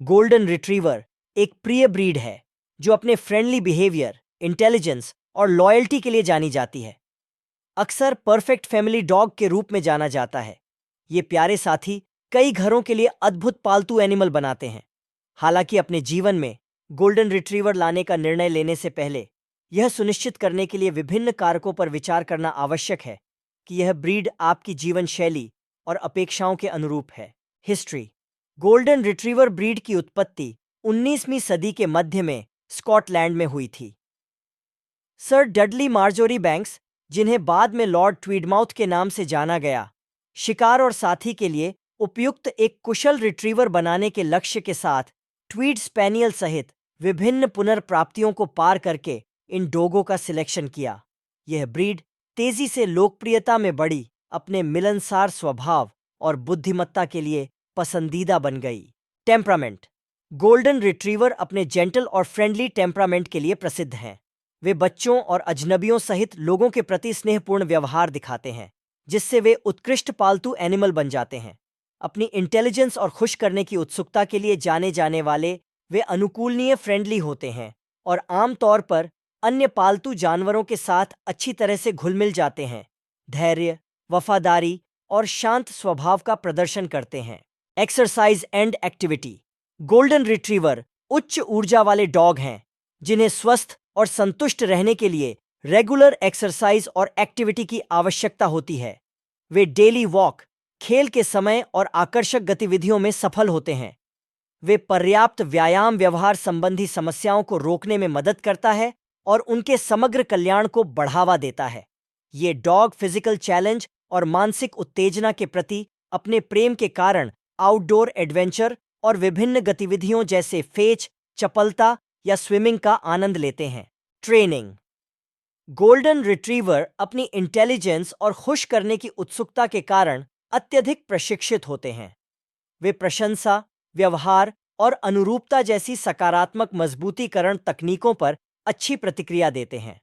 Golden retriever एक प्रिय breed है जो अपने फ्रेंडली बिहेवियर, इंटेलिजेंस और लॉयल्टी के लिए जानी जाती है। अक्सर परफेक्ट फैमिली डॉग के रूप में जाना जाता है। ये प्यारे साथी कई घरों के लिए अद्भुत पालतू एनिमल बनाते हैं। हालांकि अपने जीवन में गोल्डन रिट्रीवर लाने का निर्णय लेने से पहले यह सुनिश्चित करने के लिए विभिन्न कारकों पर विचार करना आवश्यक है कि यह ब्रीड आपकी जीवन शैली और अपेक्षाओं के अनुरूप है। हिस्ट्री। गोल्डन रिट्रीवर ब्रीड की उत्पत्ति 19वीं सदी के मध्य में स्कॉटलैंड में हुई थी। सर डडली मार्जोरीबैंक्स, जिन्हें बाद में लॉर्ड ट्वीडमाउथ के नाम से जाना गया, शिकार और साथी के लिए उपयुक्त एक कुशल रिट्रीवर बनाने के लक्ष्य के साथ ट्वीड स्पैनियल सहित विभिन्न पुनर्प्राप्तियों को पार करके इन डोगों का सिलेक्शन किया। यह ब्रीड तेजी से लोकप्रियता में बढ़ी, अपने मिलनसार स्वभाव और बुद्धिमत्ता के लिए पसंदीदा बन गई। टेम्परामेंट। गोल्डन रिट्रीवर अपने जेंटल और फ्रेंडली टेम्परामेंट के लिए प्रसिद्ध हैं। वे बच्चों और अजनबियों सहित लोगों के प्रति स्नेहपूर्ण व्यवहार दिखाते हैं, जिससे वे उत्कृष्ट पालतू एनिमल बन जाते हैं। अपनी इंटेलिजेंस और खुश करने की उत्सुकता के लिए जाने जाने वाले वे अनुकूलनीय, फ्रेंडली होते हैं और आमतौर पर अन्य पालतू जानवरों के साथ अच्छी तरह से घुल-मिल जाते हैं। धैर्य, वफादारी और शांत स्वभाव का प्रदर्शन करते हैं। Exercise and activity. Golden retriever उच्च ऊर्जा वाले डॉग हैं जिन्हें स्वस्थ और संतुष्ट रहने के लिए रेगुलर एक्सरसाइज और एक्टिविटी की आवश्यकता होती है। वे डेली वॉक, खेल के समय और आकर्षक गतिविधियों में सफल होते हैं। वे पर्याप्त व्यायाम व्यवहार संबंधी समस्याओं को रोकने में मदद करता है और उनके समग्र कल्याण को बढ़ावा देता है। ये डॉग फिजिकल चैलेंज और मानसिक उत्तेजना के प्रति अपने प्रेम के कारण आउटडोर एडवेंचर और विभिन्न गतिविधियों जैसे फेच, चपलता या स्विमिंग का आनंद लेते हैं। ट्रेनिंग। गोल्डन रिट्रीवर अपनी इंटेलिजेंस और खुश करने की उत्सुकता के कारण अत्यधिक प्रशिक्षित होते हैं। वे प्रशंसा, व्यवहार और अनुरूपता जैसी सकारात्मक मजबूतीकरण तकनीकों पर अच्छी प्रतिक्रिया देते हैं।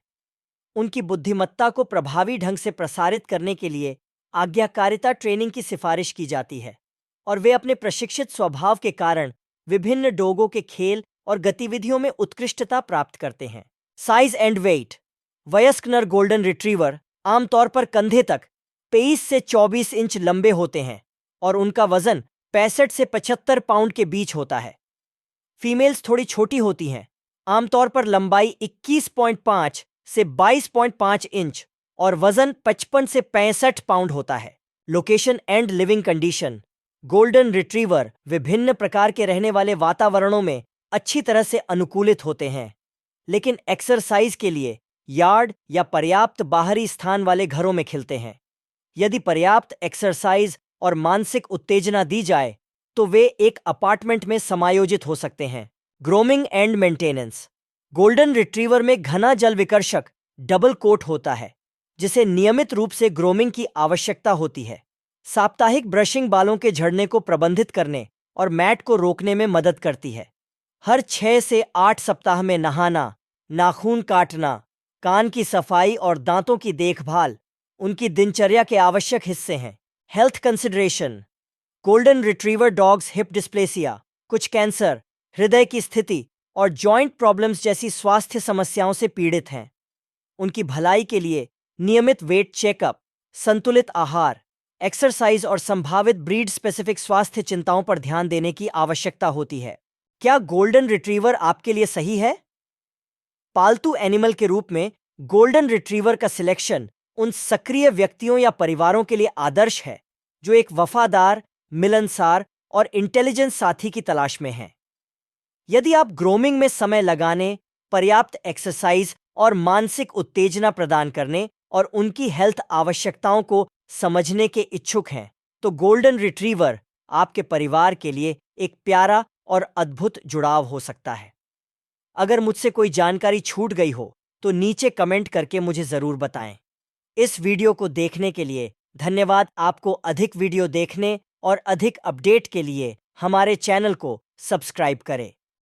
उनकी बुद्धिमत्ता को प्रभावी ढंग से प्रसारित करने के लिए आज्ञाकारिता ट्रेनिंग की सिफारिश की जाती है और वे अपने प्रशिक्षित स्वभाव के कारण विभिन्न डोगों के खेल और गतिविधियों में उत्कृष्टता प्राप्त करते हैं। Size and weight. वयस्क नर गोल्डन रिट्रीवर आमतौर पर कंधे तक 23 से 24 इंच लंबे होते हैं और उनका वजन 65 से 75 पाउंड के बीच होता है। फीमेल्स थोड़ी छोटी होती हैं, आमतौर पर लंबाई 21.5 से 22.5 इंच और वजन 55 से 65 पाउंड होता है। Location and living condition. Golden retriever विभिन्न प्रकार के रहने वाले वातावरणों में अच्छी तरह से अनुकूलित होते हैं, लेकिन एक्सरसाइज के लिए यार्ड या पर्याप्त बाहरी स्थान वाले घरों में खिलते हैं। यदि पर्याप्त एक्सरसाइज और मानसिक उत्तेजना दी जाए तो वे एक अपार्टमेंट में समायोजित हो सकते हैं। Grooming and maintenance. Golden retriever में घना जल विकर्षक डबल कोट होता है, जिसे नियमित रूप से ग्रूमिंग की आवश्यकता होती है। साप्ताहिक ब्रशिंग बालों के झड़ने को प्रबंधित करने और मैट को रोकने में मदद करती है। हर 6 से 8 सप्ताह में नहाना, नाखून काटना, कान की सफाई और दांतों की देखभाल उनकी दिनचर्या के आवश्यक हिस्से हैं। Health consideration. Golden retriever dogs hip dysplasia, कुछ कैंसर, हृदय की स्थिति और जॉइंट प्रॉब्लम्स जैसी स्वास्थ्य समस्याओं से पीड़ित हैं। उनकी भलाई के लिए नियमित वेट चेकअप, संतुलित आहार, एक्सरसाइज और संभावित ब्रीड स्पेसिफिक स्वास्थ्य चिंताओं पर ध्यान देने की आवश्यकता होती है। क्या गोल्डन रिट्रीवर आपके लिए सही है? पालतू एनिमल के रूप में गोल्डन रिट्रीवर का सिलेक्शन उन सक्रिय व्यक्तियों या परिवारों के लिए आदर्श है जो एक वफादार, मिलनसार और इंटेलिजेंट साथी की तलाश में हैं। यदि आप ग्रूमिंग में समय लगाने, पर्याप्त एक्सरसाइज और मानसिक उत्तेजना प्रदान करने और उनकी हेल्थ आवश्यकताओं को समझने के इच्छुक हैं, तो गोल्डन रिट्रीवर आपके परिवार के लिए एक प्यारा और अद्भुत जुड़ाव हो सकता है। अगर मुझसे कोई जानकारी छूट गई हो तो नीचे कमेंट करके मुझे ज़रूर बताएं। इस वीडियो को देखने के लिए धन्यवाद। आपको अधिक वीडियो देखने और अधिक अपडेट के लिए हमारे चैनल को सब्सक्राइब करें।